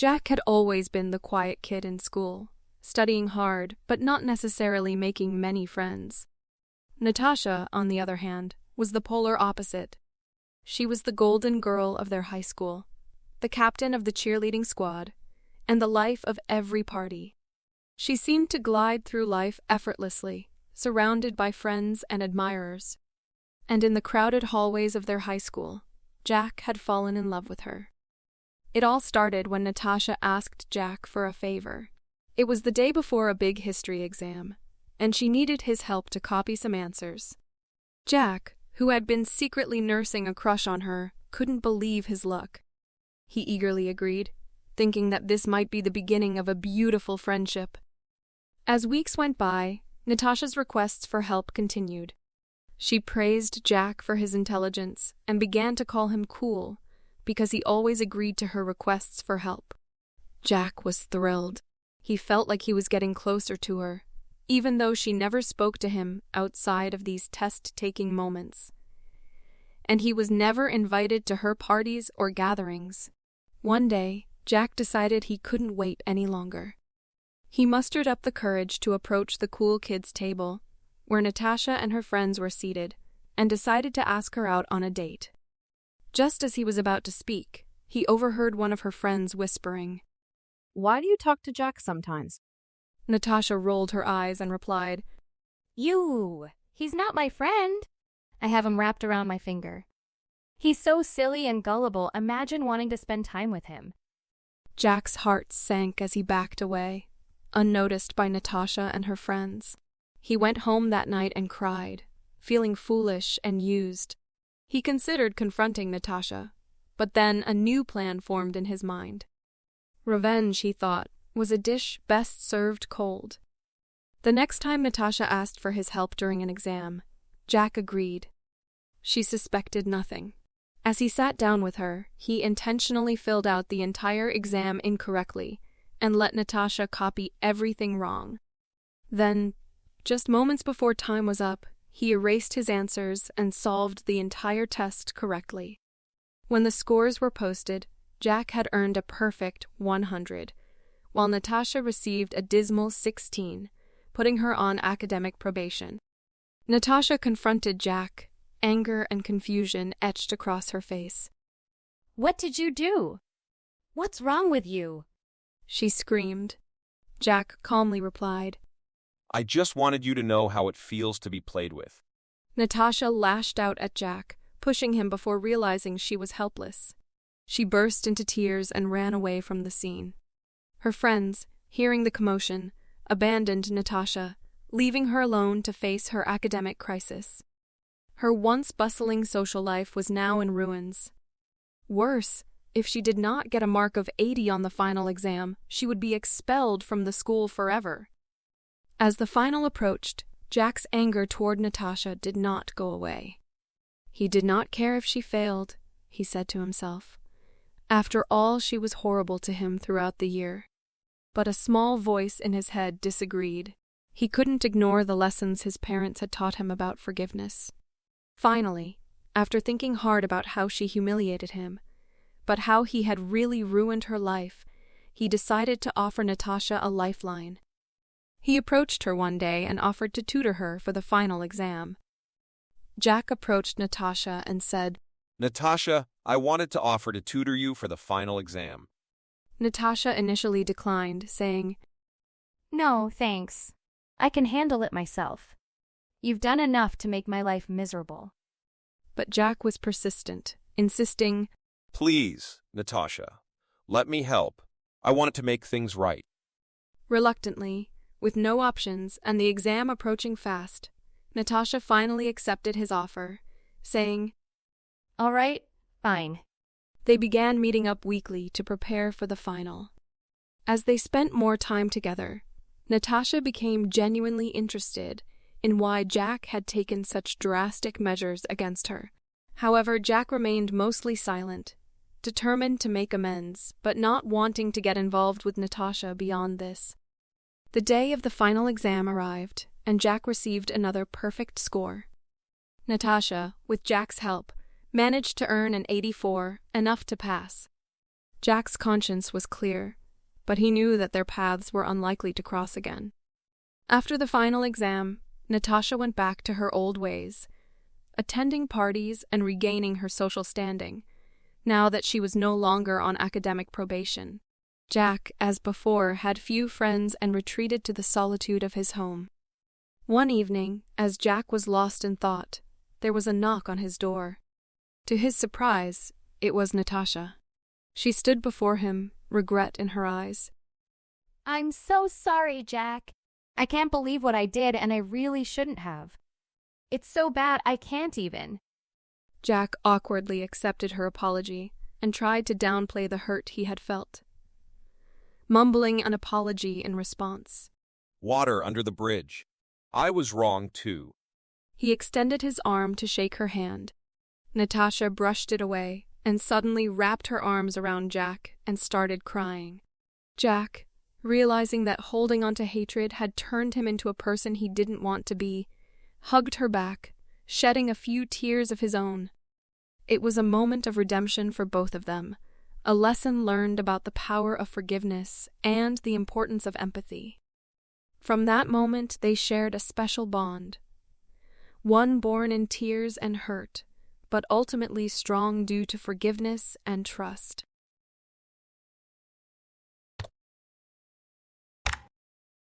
Jack had always been the quiet kid in school, studying hard but not necessarily making many friends. Natasha, on the other hand, was the polar opposite. She was the golden girl of their high school, the captain of the cheerleading squad, and the life of every party. She seemed to glide through life effortlessly, surrounded by friends and admirers. And in the crowded hallways of their high school, Jack had fallen in love with her. It all started when Natasha asked Jack for a favor. It was the day before a big history exam, and she needed his help to copy some answers. Jack, who had been secretly nursing a crush on her, couldn't believe his luck. He eagerly agreed, thinking that this might be the beginning of a beautiful friendship. As weeks went by, Natasha's requests for help continued. She praised Jack for his intelligence and began to call him cool, because he always agreed to her requests for help. Jack was thrilled. He felt like he was getting closer to her, even though she never spoke to him outside of these test-taking moments. And he was never invited to her parties or gatherings. One day, Jack decided he couldn't wait any longer. He mustered up the courage to approach the cool kids' table, where Natasha and her friends were seated, and decided to ask her out on a date. Just as he was about to speak, he overheard one of her friends whispering, "Why do you talk to Jack sometimes?" Natasha rolled her eyes and replied, He's not my friend. I have him wrapped around my finger. He's so silly and gullible, imagine wanting to spend time with him. Jack's heart sank as he backed away, unnoticed by Natasha and her friends. He went home that night and cried, feeling foolish and used. He considered confronting Natasha, but then a new plan formed in his mind. Revenge, he thought, was a dish best served cold. The next time Natasha asked for his help during an exam, Jack agreed. She suspected nothing. As he sat down with her, he intentionally filled out the entire exam incorrectly and let Natasha copy everything wrong. Then, just moments before time was up, he erased his answers and solved the entire test correctly. When the scores were posted, Jack had earned a perfect 100, while Natasha received a dismal 16, putting her on academic probation. Natasha confronted Jack, anger and confusion etched across her face. What did you do? What's wrong with you? She screamed. Jack calmly replied, I just wanted you to know how it feels to be played with. Natasha lashed out at Jack, pushing him before realizing she was helpless. She burst into tears and ran away from the scene. Her friends, hearing the commotion, abandoned Natasha, leaving her alone to face her academic crisis. Her once bustling social life was now in ruins. Worse, if she did not get a mark of 80 on the final exam, she would be expelled from the school forever. As the final approached, Jack's anger toward Natasha did not go away. He did not care if she failed, he said to himself. After all, she was horrible to him throughout the year. But a small voice in his head disagreed. He couldn't ignore the lessons his parents had taught him about forgiveness. Finally, after thinking hard about how she humiliated him, but how he had really ruined her life, he decided to offer Natasha a lifeline. He approached her one day and offered to tutor her for the final exam. Jack approached Natasha and said, Natasha, I wanted to offer to tutor you for the final exam. Natasha initially declined, saying, No, thanks. I can handle it myself. You've done enough to make my life miserable. But Jack was persistent, insisting, Please, Natasha, let me help. I want to make things right. Reluctantly, with no options and the exam approaching fast, Natasha finally accepted his offer, saying, All right, fine. They began meeting up weekly to prepare for the final. As they spent more time together, Natasha became genuinely interested in why Jack had taken such drastic measures against her. However, Jack remained mostly silent, determined to make amends, but not wanting to get involved with Natasha beyond this. The day of the final exam arrived, and Jack received another perfect score. Natasha, with Jack's help, managed to earn an 84, enough to pass. Jack's conscience was clear, but he knew that their paths were unlikely to cross again. After the final exam, Natasha went back to her old ways, attending parties and regaining her social standing, now that she was no longer on academic probation. Jack, as before, had few friends and retreated to the solitude of his home. One evening, as Jack was lost in thought, there was a knock on his door. To his surprise, it was Natasha. She stood before him, regret in her eyes. I'm so sorry, Jack. I can't believe what I did, and I really shouldn't have. It's so bad I can't even. Jack awkwardly accepted her apology and tried to downplay the hurt he had felt, mumbling an apology in response. Water under the bridge. I was wrong, too. He extended his arm to shake her hand. Natasha brushed it away and suddenly wrapped her arms around Jack and started crying. Jack, realizing that holding on to hatred had turned him into a person he didn't want to be, hugged her back, shedding a few tears of his own. It was a moment of redemption for both of them, a lesson learned about the power of forgiveness and the importance of empathy. From that moment, they shared a special bond, one born in tears and hurt, but ultimately strong due to forgiveness and trust.